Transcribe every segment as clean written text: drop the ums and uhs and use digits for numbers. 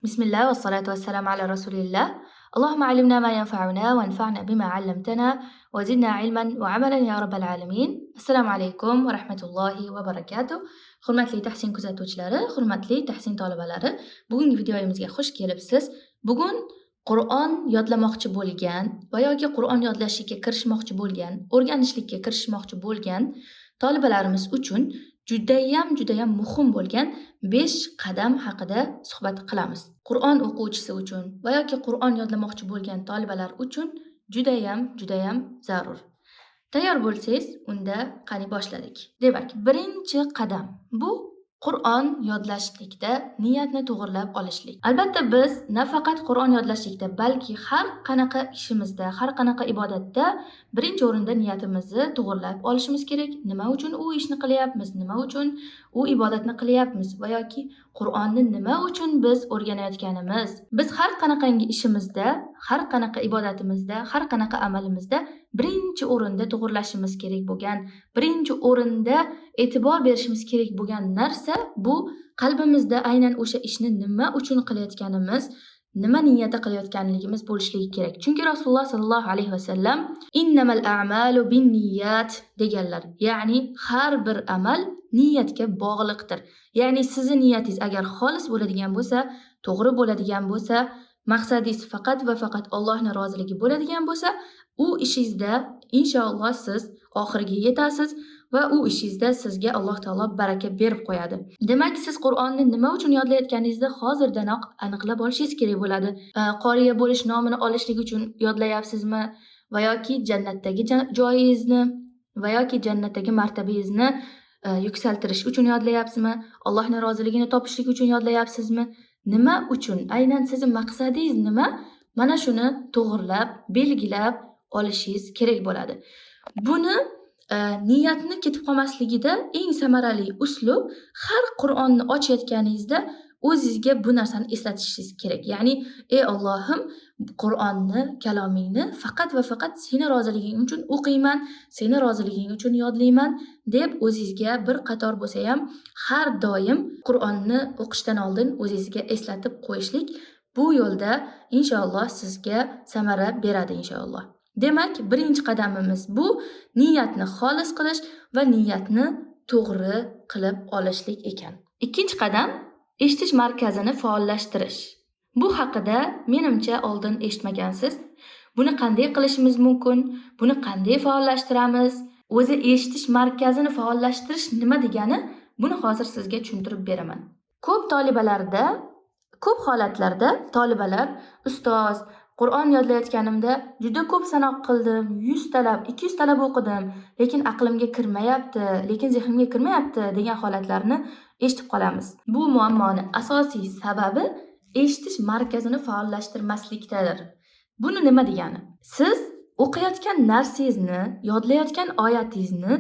بسم الله والصلاة والسلام على رسول الله. اللهم علمنا ما ينفعنا وانفعنا بما علمتنا وزدنا علما وعملا يا رب العالمين. Assalomu alaykum va rahmatullohi va barakatuh. Hurmatli tahsin kuzatuvchilari, hurmatli tahsin tolibalari, bugungi videomizga xush kelibsiz. Bugun Qur'on yodlamoqchi bo'lgan va yoki Qur'on yodlashga kirishmoqchi bo'lgan, o'rganishlikka kirishmoqchi bo'lgan tolibalarimiz uchun judayam muhim bo'lgan 5 qadam haqida suhbat qilamiz. Qur'on o'quvchisi uchun va yoki Qur'on yodlamoqchi bo'lgan tolibalar uchun judayam zarur. Tayyor bo'lsangiz, unda qani boshladik. Demak, birinchi qadam bu Qur'on yodlashlikda niyatni to'g'rilab olishlik. Albatta biz nafaqat Qur'on yodlashlikda, balki har qanaqa ishimizda, har qanaqa ibodatda birinchi o'rinda niyatimizni to'g'rilab olishimiz kerak. Nima uchun u ishni qilyapmiz? Nima uchun u ibodatni qilyapmiz? Va yoki Qur'onni nima uchun biz o'rganayotganimiz? Biz har qanaqangi ishimizda, har qanaqa ibodatimizda, har qanaqa amalimizda birinchi o'rinda to'g'rilashimiz kerak bo'lgan, birinchi o'rinda e'tibor berishimiz kerak bo'lgan narsa bu qalbimizda aynan o'sha ishni nima uchun qilayotganimiz, nima niyatda qilayotganligimiz bo'lishligi kerak. Chunki Rasululloh sallallohu alayhi vasallam innamal a'malu binniyat deganlar. Ya'ni har bir amal niyatga bog'liqdir. Ya'ni sizning niyatingiz agar xolis bo'ladigan bo'lsa, to'g'ri bo'ladigan bo'lsa, maqsadingiz faqat va faqat Allohning roziligi bo'ladigan bo'lsa, u ishingizda inshaalloh siz oxiriga yetasiz va u ishingizda sizga Alloh taolo baraka berib qo'yadi. Demak, siz Qur'onni nima uchun yodlayotganingizni hozirdanoq aniqlab olishingiz kerak bo'ladi. Qoriya bo'lish nomini olishlik uchun yodlayapsizmi va yoki jannatdagi joyingizni va yoki jannatdagi martabangizni yuksaltirish uchun yodlayapsizmi? Allohning roziligini topishlik uchun yodlayapsizmi? Nima uchun? Aynan sizning maqsadingiz nima? Mana shuni to'g'rilab, belgilab olishingiz kerak bo'ladi. Buni niyatni ketib qolmasligida eng samarali uslub har Qur'onni ochayotganingizda o'zingizga bu narsani eslatishingiz kerak. Ya'ni, ey Allohim, Qur'onni, kalomingni faqat va faqat seni roziliging uchun o'qiyman, seni roziliging uchun yodlayman deb o'zingizga bir qator bo'lsa ham har doim Qur'onni o'qishdan oldin o'zingizga eslatib qo'yishlik bu yo'lda inshaalloh sizga samara beradi inshaalloh. Demak, birinchi qadamimiz bu niyatni xolis qilish va niyatni to'g'ri qilib olishlik ekan. Ikkinchi qadam eshitish markazini faollashtirish. Bu haqida menimcha oldin eshitmagansiz. Buni qanday qilishimiz mumkin? Buni qanday faollashtiramiz? O'zi eshitish markazini faollashtirish nima degani? Buni hozir sizga tushuntirib beraman. Ko'p holatlarda tolibalar, ustoz, Qur'on yodlayotganimda juda ko'p sanoq qildim, 100 talab, 200 talab o'qidim, lekin aqlimga kirmayapti, lekin zehnimga kirmayapti degan holatlarni eshitib qolamiz. Bu muammoning asosiy sababi eshitish markazini faollashtirmaslikdadir. Buni nima degani? Siz o'qiyotgan narsangizni, yodlayotgan oyatingizni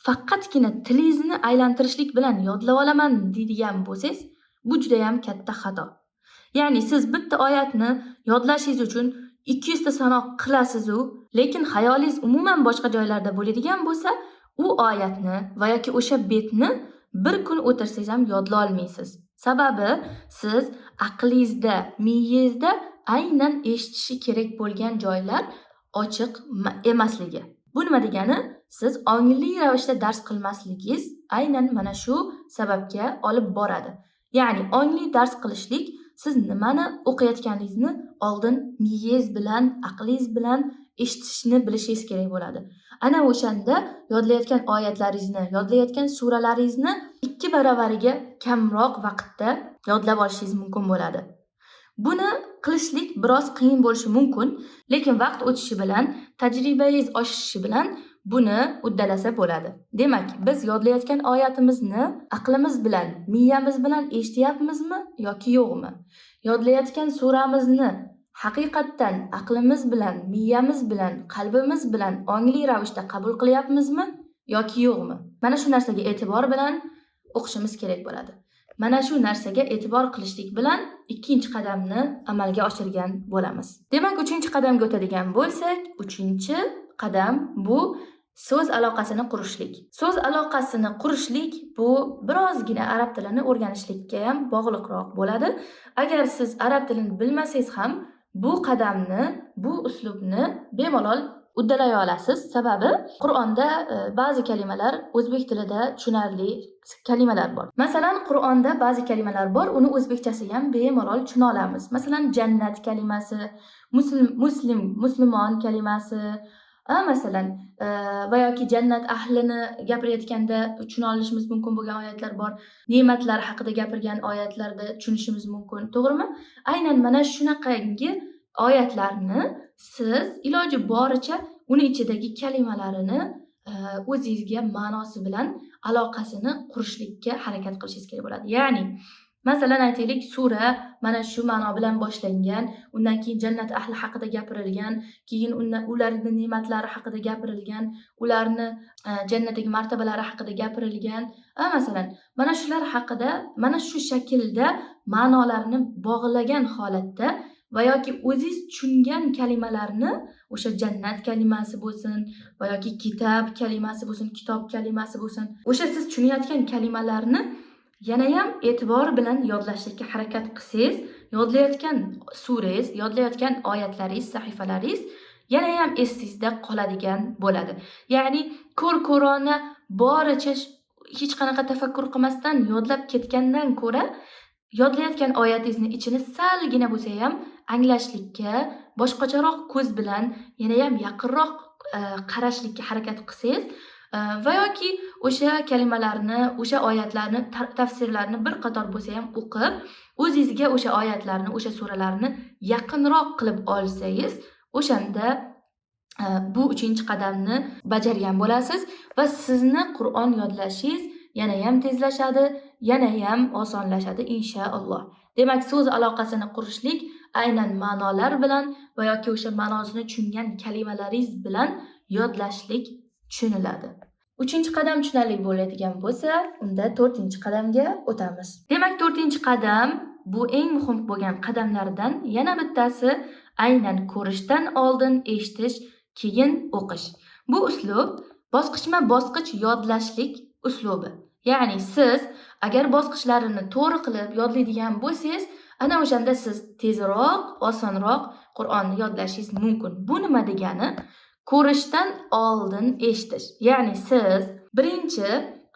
faqatgina tilingizni aylantirishlik bilan yodlab olaman deydigan bo'lsangiz, bu juda ham katta xato. Ya'ni siz bitta oyatni yodlashingiz uchun 200 ta sanoq qilasiz-u, lekin xayolingiz umuman boshqa joylarda bo'ladigan bo'lsa, u oyatni va yoki o'sha betni bir kun o'tirsangiz ham yodla olmaysiz. Sababi siz aqlingizda, miyangizda aynan eshitishi kerak bo'lgan joylar ochiq emasligi. Bu nima degani? Siz ongli ravishda dars qilmasligingiz aynan mana shu sababga olib boradi. Ya'ni ongli dars qilishlik siz nimani o'qiyotganingizni oldin miyangiz bilan, aqlingiz bilan eshitishni bilishingiz kerak bo'ladi. Ana o'shanda yodlayotgan oyatlaringizni, yodlayotgan suralaringizni 2 baravariga kamroq vaqtda yodlab olishingiz mumkin bo'ladi. Buni qilishlik biroz qiyin bo'lishi mumkin, lekin vaqt o'tishi bilan, tajribangiz oshishi bilan buni uddalasa bo'ladi. Demak, biz yodlayotgan oyatimizni aqlimiz bilan, miyamiz bilan eshityapmizmi yoki yo'qmi? Yodlayotgan suramizni haqiqatdan aqlimiz bilan, miyamiz bilan, qalbimiz bilan ongli ravishda qabul qilyapmizmi yoki yo'qmi? Mana shu narsaga e'tibor bilan o'qishimiz kerak bo'ladi. Mana shu narsaga e'tibor qilishlik bilan ikkinchi qadamni amalga oshirgan bo'lamiz. Demak, uchinchi qadamga o'tadigan bo'lsak, uchinchi qadam bu so'z aloqasini qurishlik. So'z aloqasini qurishlik bu birozgina arab tilini o'rganishlikka ham bog'liqroq bo'ladi. Agar siz arab tilini bilmasangiz ham bu qadamni, bu uslubni bemalol uddalay olasiz. Sababi Qur'onda ba'zi kalimalar o'zbek tilida tushunarli kalimalar bor. Masalan, Qur'onda ba'zi kalimalar bor, uni o'zbekchasiga ham bemalol tushuna olamiz. Masalan, jannat kalimasi, musulmon kalimasi, masalan, va yoki jannat ahlini gapirayotganda tushuna olishimiz mumkin bo'lgan oyatlar bor. Ne'matlar haqida gapirgan oyatlarda tushunishimiz mumkin, to'g'rimi? Aynan mana shunaqangi oyatlarni siz iloji boricha uni ichidagi kalimalarini o'zingizga ma'nosi bilan aloqasini qurishlikka harakat qilishingiz kerak bo'ladi. Ya'ni masalan aytaylik, sura mana shu ma'no bilan boshlangan, undan keyin jannat ahli haqida gapirilgan, keyin ularning ne'matlari haqida gapirilgan, ularni jannatdagi martabalari haqida gapirilgan. Masalan, mana shular haqida mana shu shaklda ma'nolarni bog'lagan holatda va yoki o'zingiz tushungan kalimalarni, o'sha jannat kalimasi bo'lsin va yoki kitob kalimasi bo'lsin, kitob kalimasi bo'lsin, o'sha siz tushunayotgan kalimalarni yana ham e'tibor bilan yodlashga harakat qilsangiz, yodlayotgan surangiz, yodlayotgan oyatlaringiz, sahifalaringiz yana ham esingizda qoladigan bo'ladi. Ya'ni ko'rona boricha hech qanaqa tafakkur qilmasdan yodlab ketgandan ko'ra, yodlayotgan oyatingizni ichini salgina bo'lsa ham anglashlikka, boshqacharoq ko'z bilan yana ham yaqinroq qarashlikka harakat qilsangiz va yoki o'sha kalimalarni, o'sha oyatlarni, tafsirlarini bir qator bo'lsa ham o'qib, o'zingizga o'sha oyatlarni, o'sha suralarni yaqinroq qilib olsangiz, o'shanda bu 3-qadamni bajargan bo'lasiz va sizni Qur'on yodlashingiz yana ham tezlashadi, yana ham osonlashadi inshaalloh. Demak, so'z aloqasini qurishlik aynan ma'nolar bilan va yoki o'sha ma'nosini tushungan kalimalaringiz bilan yodlashlik tushuniladi. 3-qadam tushunarli bo'ladigan bo'lsa, unda 4-qadamga o'tamiz. Demak, 4-qadam bu eng muhim bo'lgan qadamlardan yana bittasi aynan ko'rishdan oldin eshitish, keyin o'qish. Bu uslub bosqichma-bosqich yodlashlik uslubi. Ya'ni siz agar bosqichlarini to'g'ri qilib yodlaydigan bo'lsangiz, ana o'shanda siz tezroq, osonroq Qur'onni yodlashingiz mumkin. Bu nima degani? Ko'rishdan oldin eshitish. Ya'ni siz birinchi,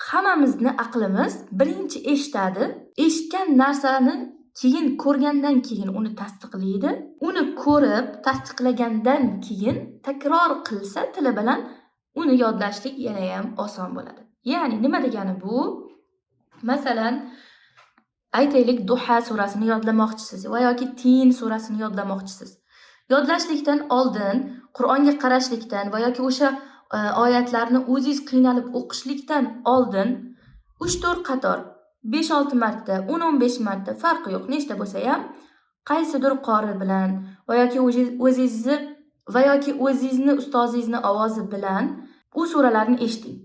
hammamizni aqlimiz birinchi eshitadi. Eshitgan narsani keyin ko'rgandan keyin uni tasdiqlaydi. Uni ko'rib, tasdiqlagandan keyin takror qilsa tili bilan uni yodlashlik yana ham oson bo'ladi. Ya'ni nima degani bu? Masalan, aytaylik, Duha surasini yodlamoqchisiz va yoki Tin surasini yodlamoqchisiz. Yodlashlikdan oldin, Qur'onga qarashlikdan va yoki o'sha oyatlarni o'zingiz qiynalib o'qishlikdan oldin 3-4 qator, 5-6 marta, 10-15 marta farqi yo'q, nechta bo'lsa ham, qaysidir qori bilan va yoki o'zingizni va yoki o'zingizni ustozingizni ovozi bilan u suralarni eshiting.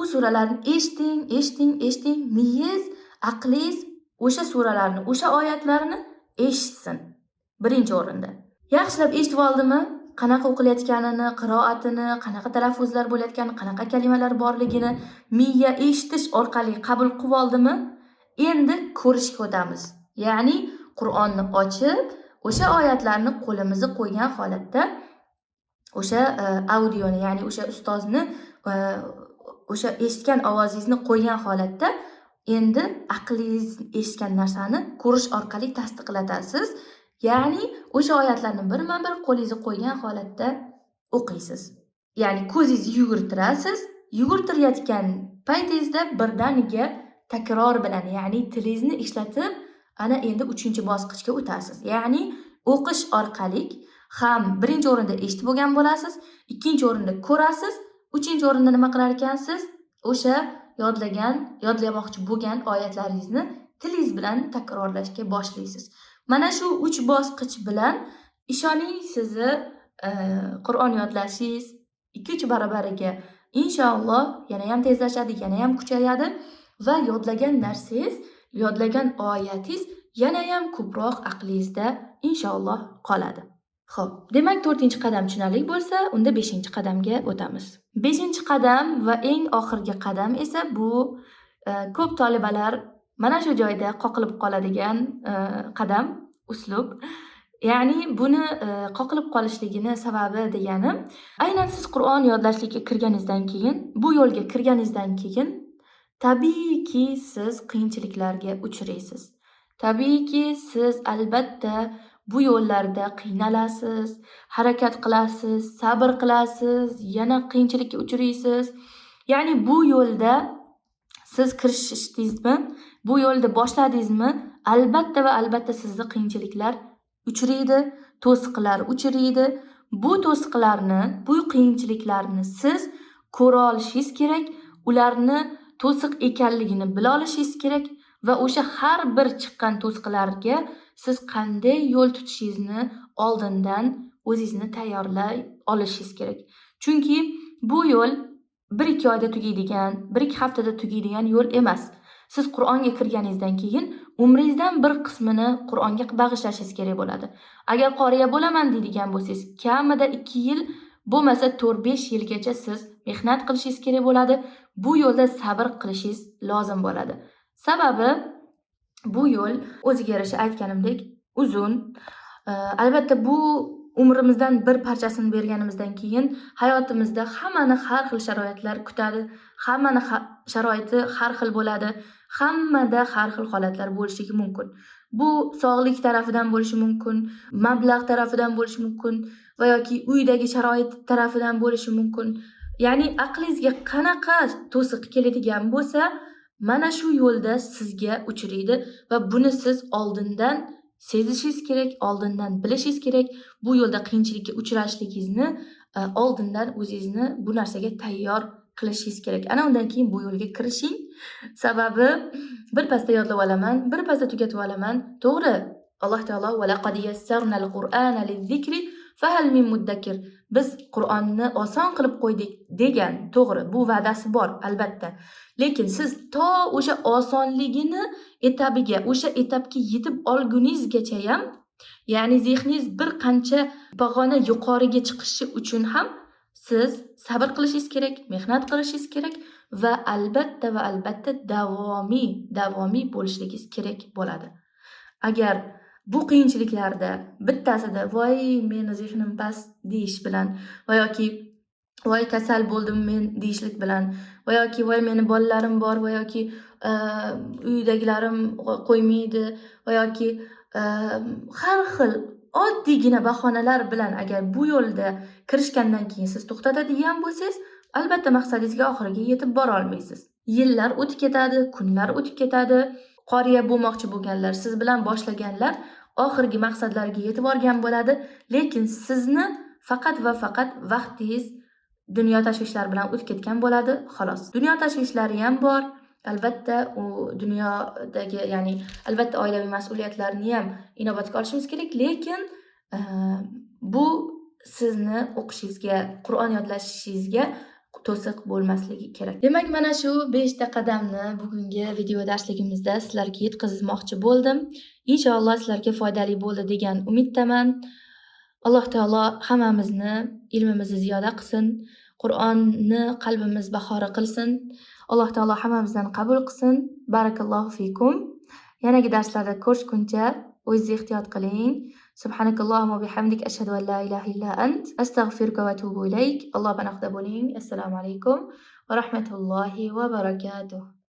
U suralarni eshiting, miyangiz, aqlingiz o'sha suralarni, o'sha oyatlarni eshitsin. Birinchi o'rinda. Yaxshilab eshitib oldimi? Qanaqa o'qilayotganini, qiroatini, qanaqa talaffuzlar bo'layotganini, qanaqa kalimalar borligini miya eshitish orqali qabul qilib oldimi? Endi ko'rishga o'tamiz. Ya'ni Qur'onni ochib, o'sha oyatlarni qo'limizni qo'ygan holatda o'sha audioni, ya'ni o'sha ustozni o'sha eshitgan ovozingizni qo'ygan holatda endi aqlingiz eshitgan narsani ko'rish orqali tasdiqlatasiz. Ya'ni o'sha oyatlarni birma-bir qo'lingizga qo'ygan holatda o'qiysiz. Ya'ni ko'zingizni yugurtirasiz. Yugurtirayotgan paytingizda birdaniga takror bilan, ya'ni tilingizni ishlatib, ana endi 3-bosqichga o'tasiz. Ya'ni o'qish orqali ham birinchi o'rinda eshitib bo'lgan bo'lasiz, ikkinchi o'rinda ko'rasiz, uchinchi o'rinda nima qilar ekansiz? O'sha yodlamoqchi bo'lgan oyatlaringizni tilingiz bilan takrorlashga boshlaysiz. Mana shu 3 bosqich bilan ishoning, sizni Qur'on yodlashingiz 2-3 barabariga inshaalloh yana ham tezlashadi, yana ham kuchayadi va yodlagan narsangiz, yodlagan oyatingiz yana ham ko'proq aqlingizda inshaalloh qoladi. Xo'p, demak 4-qadam tushunarli bo'lsa, unda 5-qadamga o'tamiz. 5-qadam va eng oxirgi qadam esa bu ko'p talabalar mana shu joyda qoqilib qoladigan qadam, uslub. Ya'ni buni qoqilib qolishligini sababi deganim, aynan siz Qur'on yodlashlikka kirganingizdan keyin, bu yo'lga kirganingizdan keyin tabiiyki siz qiyinchiliklarga uchraysiz. Tabiiyki siz albatta bu yo'llarda qiynalasiz, harakat qilasiz, sabr qilasiz, yana qiyinchilikka uchraysiz. Ya'ni bu yo'lda siz kirishdingizmi, bu yo'lda boshladingizmi, albatta va albatta sizni qiyinchiliklar uchraydi, to'siqlar uchraydi. Bu to'siqlarni, bu qiyinchiliklarni siz ko'ra olishingiz kerak, ularni to'siq ekanligini bila olishingiz kerak va o'sha har bir chiqqan to'siqlarga siz qanday yo'l tutishingizni oldindan o'zingizni tayyorlay olishingiz kerak. Chunki bu yo'l 1-2 oyda tugaydigan, 1-2 haftada tugaydigan yo'l emas. Siz Qur'onga kirganingizdan keyin umringizdan bir qismini Qur'onga bag'ishlashingiz kerak bo'ladi. Agar qoriya bo'laman deydigan bo'lsangiz, kamida 2 yil, bo'lmasa 4-5 yilgacha siz mehnat qilishingiz kerak bo'ladi. Bu yo'lda sabr qilishingiz lozim bo'ladi. Sababi bu yo'l o'ziga yarasha aytganimdek uzun. Albatta bu umrimizdan bir parchasini berganimizdan keyin hayotimizda hammani har xil sharoitlar kutadi. Hammani sharoiti har xil bo'ladi. Hammada har xil holatlar bo'lishi mumkin. Bu sog'lik tarafidan bo'lishi mumkin, mablag' tarafidan bo'lishi mumkin va yoki uydagi sharoit tarafidan bo'lishi mumkin. Ya'ni aqlingizga qanaqa to'siq keladigan bo'lsa, mana shu yo'lda sizga uchraydi va buni siz oldindan sezishingiz kerak, oldindan bilishingiz kerak. Bu yo'lda qiyinchilikka uchrashligingizni oldindan o'zingizni bu narsaga tayyor qilishingiz kerak. Ana undan keyin bu yo'lga kirishing. Sababi bir pasda yodlab olaman, bir pasda tugatib olaman. To'g'ri. Alloh taolo va laqad yassarnal qur'ana liz-zikri fahal min muddakir. Biz Qur'onni oson qilib qo'ydik degan, to'g'ri, bu va'dasi bor albatta. Lekin siz to o'sha osonligini etabiga, o'sha etapga yetib olguningizgacha ham, ya'ni zehningiz bir qancha pog'ona yuqoriga chiqishi uchun ham siz sabr qilishingiz kerak, mehnat qilishingiz kerak va albatta davomiy bo'lishligingiz kerak bo'ladi. Agar bu qiyinchiliklarda bittasida voy meni zehnim past deyish bilan va yoki voy kasal bo'ldim men deyishlik bilan va yoki voy meni bolalarim bor va yoki uydagilarim qo'ymaydi va yoki har xil oddiygina bahonalar bilan agar bu yo'lda kirishgandan keyin siz to'xtatadigan bo'lsangiz, albatta maqsadingizga oxiriga yetib bora olmaysiz. Yillar o'tib ketadi, kunlar o'tib ketadi. Qoriya bo'lmoqchi bo'lganlar, siz bilan boshlaganlar oxirgi maqsadlariga yetib borgan bo'ladi, lekin sizni faqat va faqat vaqtingiz dunyo tashvishlari bilan o'tib ketgan bo'ladi, xolos. Dunyo tashvishlari ham bor. Albatta u dunyodagi, ya'ni albatta oilaviy mas'uliyatlarni ham inobatga olishimiz kerak, lekin bu sizni o'qishingizga, Qur'on yodlashingizga to'siq bo'lmasligi kerak. Demak, mana shu 5 ta qadamni bugungi video darsligimizda sizlarga yetkazmoqchi bo'ldim. Inshaalloh sizlarga foydali bo'ldi degan umiddaman. Alloh taolo hammamizni ilmimizni ziyoda qilsin, Qur'onni qalbimiz bahori qilsin. Alloh taolo hammamizdan qabul qilsin. Barakallohu fikum. Yanagi darslarda ko'rishguncha o'zingizni ehtiyot qiling. Subhanakallohumma bihamdik ashhadu an la ilaha illa ant astaghfiruka va atubu ilayk. Alloh panohda bo'ling. Assalomu alaykum va rahmatullohi va barakatuh.